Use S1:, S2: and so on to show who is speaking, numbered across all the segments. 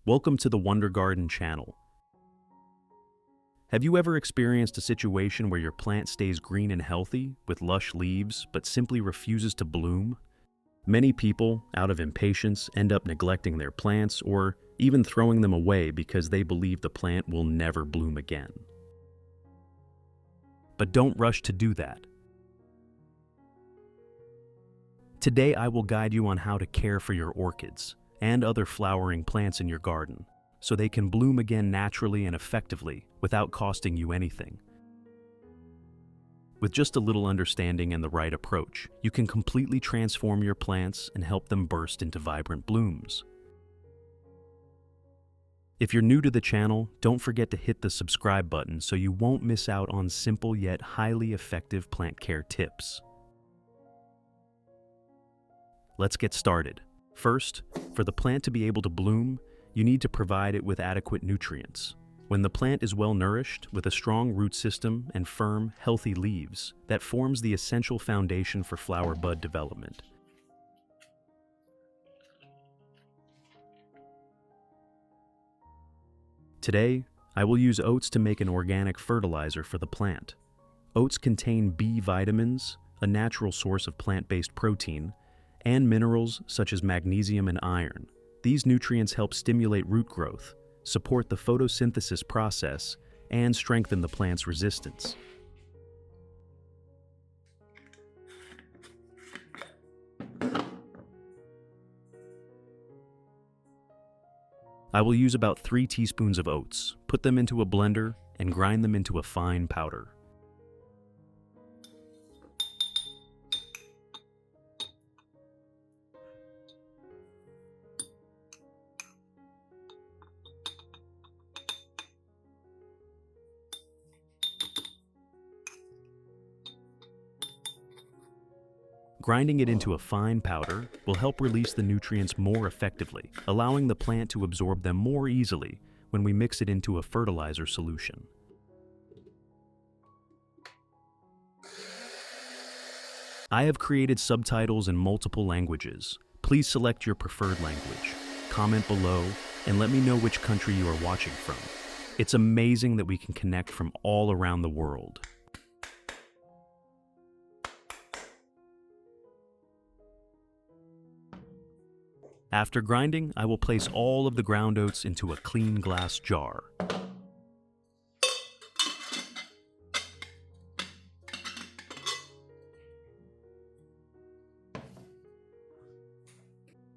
S1: Welcome to the Wonder Garden channel. Have you ever experienced a situation where your plant stays green and healthy, with lush leaves, but simply refuses to bloom? Many people, out of impatience, end up neglecting their plants or even throwing them away because they believe the plant will never bloom again. But don't rush to do that. Today I will guide you on how to care for your orchids and other flowering plants in your garden, so they can bloom again naturally and effectively without costing you anything. With just a little understanding and the right approach, you can completely transform your plants and help them burst into vibrant blooms. If you're new to the channel, don't forget to hit the subscribe button so you won't miss out on simple yet highly effective plant care tips. Let's get started. First, for the plant to be able to bloom, you need to provide it with adequate nutrients. When the plant is well nourished, with a strong root system and firm, healthy leaves, that forms the essential foundation for flower bud development. Today, I will use oats to make an organic fertilizer for the plant. Oats contain B vitamins, a natural source of plant-based protein, and minerals such as magnesium and iron. These nutrients help stimulate root growth, support the photosynthesis process, and strengthen the plant's resistance. I will use about 3 teaspoons of oats, put them into a blender, and grind them into a fine powder. Grinding it into a fine powder will help release the nutrients more effectively, allowing the plant to absorb them more easily when we mix it into a fertilizer solution. I have created subtitles in multiple languages. Please select your preferred language. Comment below and let me know which country you are watching from. It's amazing that we can connect from all around the world. After grinding, I will place all of the ground oats into a clean glass jar.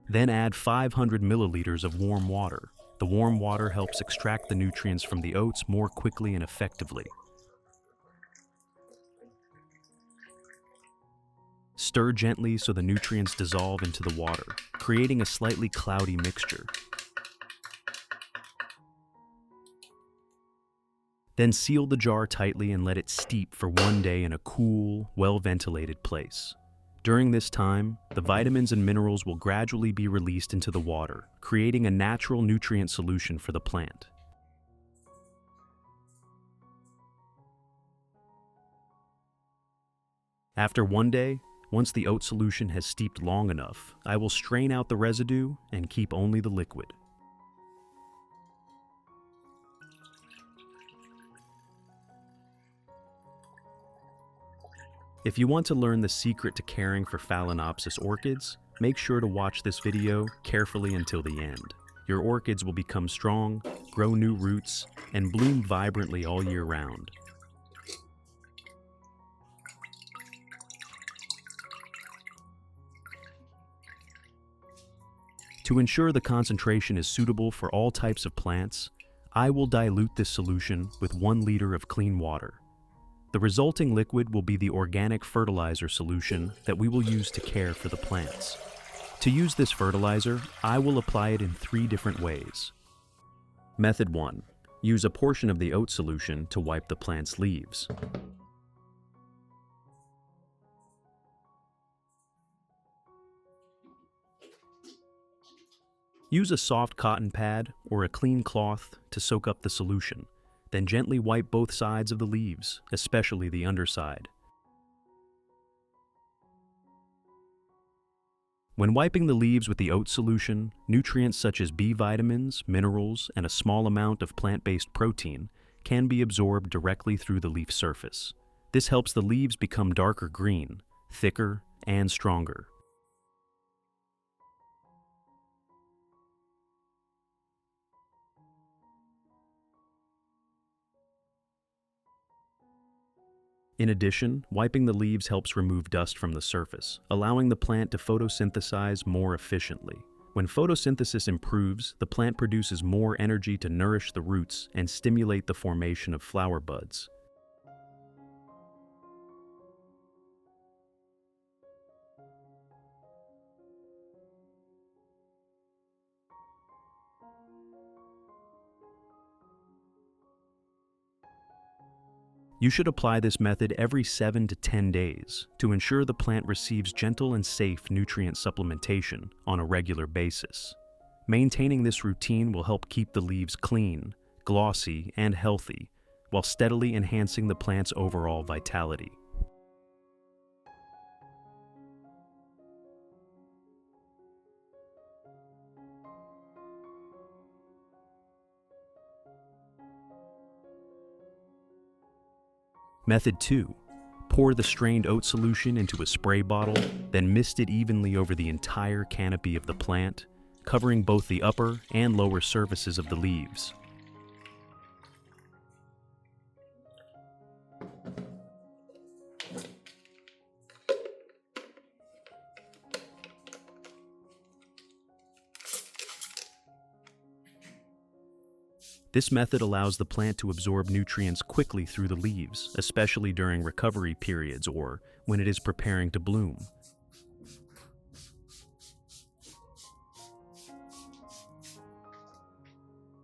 S1: Then add 500 milliliters of warm water. The warm water helps extract the nutrients from the oats more quickly and effectively. Stir gently so the nutrients dissolve into the water, creating a slightly cloudy mixture. Then seal the jar tightly and let it steep for 1 day in a cool, well-ventilated place. During this time, the vitamins and minerals will gradually be released into the water, creating a natural nutrient solution for the plant. After 1 day, once the oat solution has steeped long enough, I will strain out the residue and keep only the liquid. If you want to learn the secret to caring for Phalaenopsis orchids, make sure to watch this video carefully until the end. Your orchids will become strong, grow new roots, and bloom vibrantly all year round. To ensure the concentration is suitable for all types of plants, I will dilute this solution with 1 liter of clean water. The resulting liquid will be the organic fertilizer solution that we will use to care for the plants. To use this fertilizer, I will apply it in 3 different ways. Method 1. Use a portion of the oat solution to wipe the plant's leaves. Use a soft cotton pad or a clean cloth to soak up the solution, then gently wipe both sides of the leaves, especially the underside. When wiping the leaves with the oat solution, nutrients such as B vitamins, minerals, and a small amount of plant-based protein can be absorbed directly through the leaf surface. This helps the leaves become darker green, thicker, and stronger. In addition, wiping the leaves helps remove dust from the surface, allowing the plant to photosynthesize more efficiently. When photosynthesis improves, the plant produces more energy to nourish the roots and stimulate the formation of flower buds. You should apply this method every 7 to 10 days to ensure the plant receives gentle and safe nutrient supplementation on a regular basis. Maintaining this routine will help keep the leaves clean, glossy, and healthy, while steadily enhancing the plant's overall vitality. Method 2. Pour the strained oat solution into a spray bottle, then mist it evenly over the entire canopy of the plant, covering both the upper and lower surfaces of the leaves. This method allows the plant to absorb nutrients quickly through the leaves, especially during recovery periods or when it is preparing to bloom.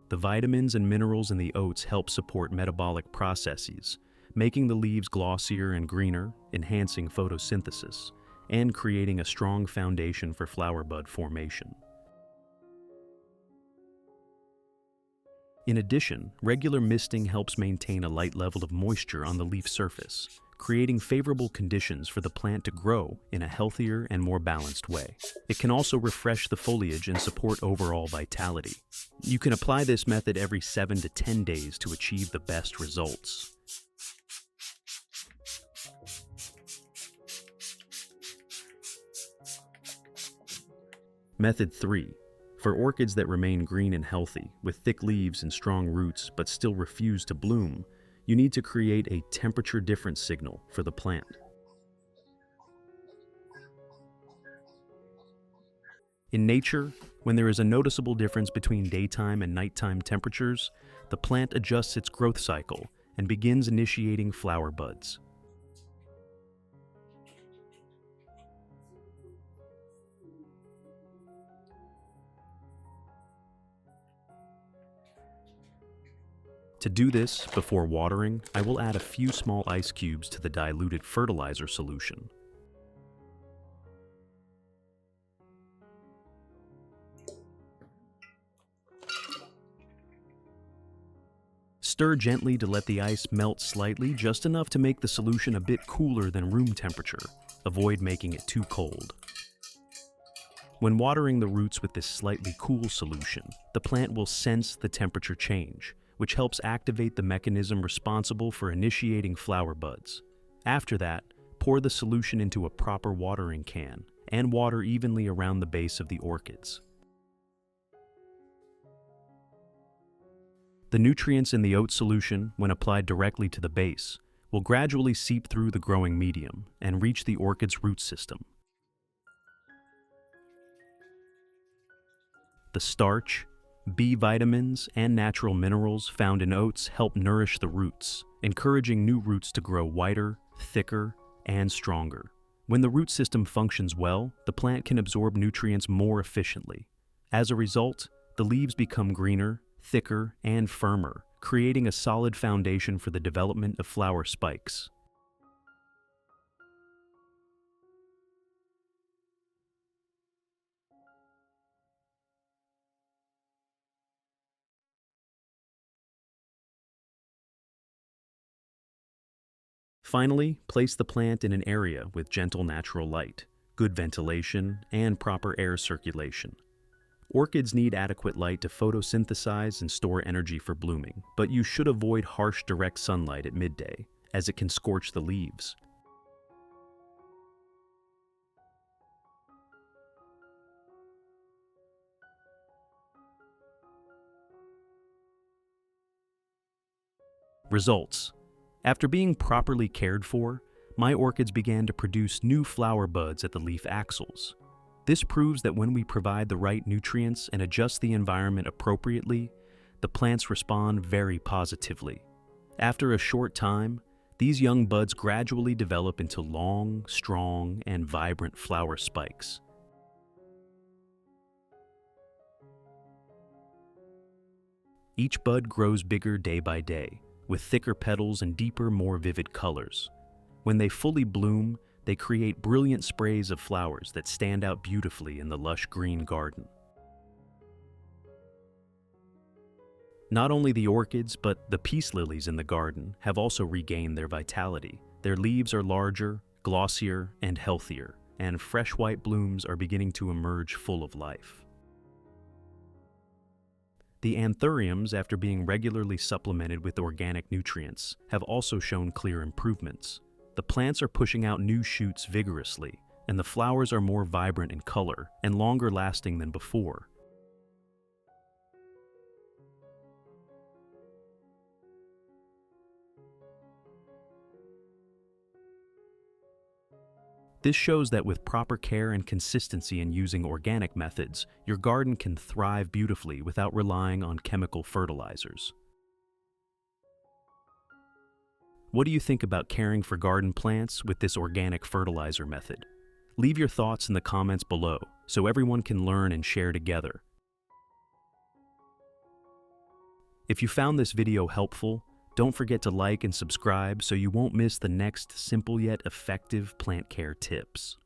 S1: The vitamins and minerals in the oats help support metabolic processes, making the leaves glossier and greener, enhancing photosynthesis, and creating a strong foundation for flower bud formation. In addition, regular misting helps maintain a light level of moisture on the leaf surface, creating favorable conditions for the plant to grow in a healthier and more balanced way. It can also refresh the foliage and support overall vitality. You can apply this method every 7 to 10 days to achieve the best results. Method 3. For orchids that remain green and healthy, with thick leaves and strong roots but still refuse to bloom, you need to create a temperature difference signal for the plant. In nature, when there is a noticeable difference between daytime and nighttime temperatures, the plant adjusts its growth cycle and begins initiating flower buds. To do this, before watering, I will add a few small ice cubes to the diluted fertilizer solution. Stir gently to let the ice melt slightly, just enough to make the solution a bit cooler than room temperature. Avoid making it too cold. When watering the roots with this slightly cool solution, the plant will sense the temperature change, which helps activate the mechanism responsible for initiating flower buds. After that, pour the solution into a proper watering can and water evenly around the base of the orchids. The nutrients in the oat solution, when applied directly to the base, will gradually seep through the growing medium and reach the orchid's root system. The starch, B vitamins, and natural minerals found in oats help nourish the roots, encouraging new roots to grow wider, thicker, and stronger. When the root system functions well, the plant can absorb nutrients more efficiently. As a result, the leaves become greener, thicker, and firmer, creating a solid foundation for the development of flower spikes. Finally, place the plant in an area with gentle natural light. good ventilation, and proper air circulation. Orchids need adequate light to photosynthesize and store energy for blooming, but you should avoid harsh direct sunlight at midday, as it can scorch the leaves. Results. After being properly cared for, my orchids began to produce new flower buds at the leaf axils. This proves that when we provide the right nutrients and adjust the environment appropriately, the plants respond very positively. After a short time, these young buds gradually develop into long, strong, and vibrant flower spikes. Each bud grows bigger day by day, with thicker petals and deeper, more vivid colors. When they fully bloom, they create brilliant sprays of flowers that stand out beautifully in the lush green garden. Not only the orchids, but the peace lilies in the garden have also regained their vitality. Their leaves are larger, glossier, and healthier, and fresh white blooms are beginning to emerge full of life. The anthuriums, after being regularly supplemented with organic nutrients, have also shown clear improvements. The plants are pushing out new shoots vigorously, and the flowers are more vibrant in color and longer lasting than before. This shows that with proper care and consistency in using organic methods, your garden can thrive beautifully without relying on chemical fertilizers. What do you think about caring for garden plants with this organic fertilizer method? Leave your thoughts in the comments below so everyone can learn and share together. If you found this video helpful, don't forget to like and subscribe so you won't miss the next simple yet effective plant care tips.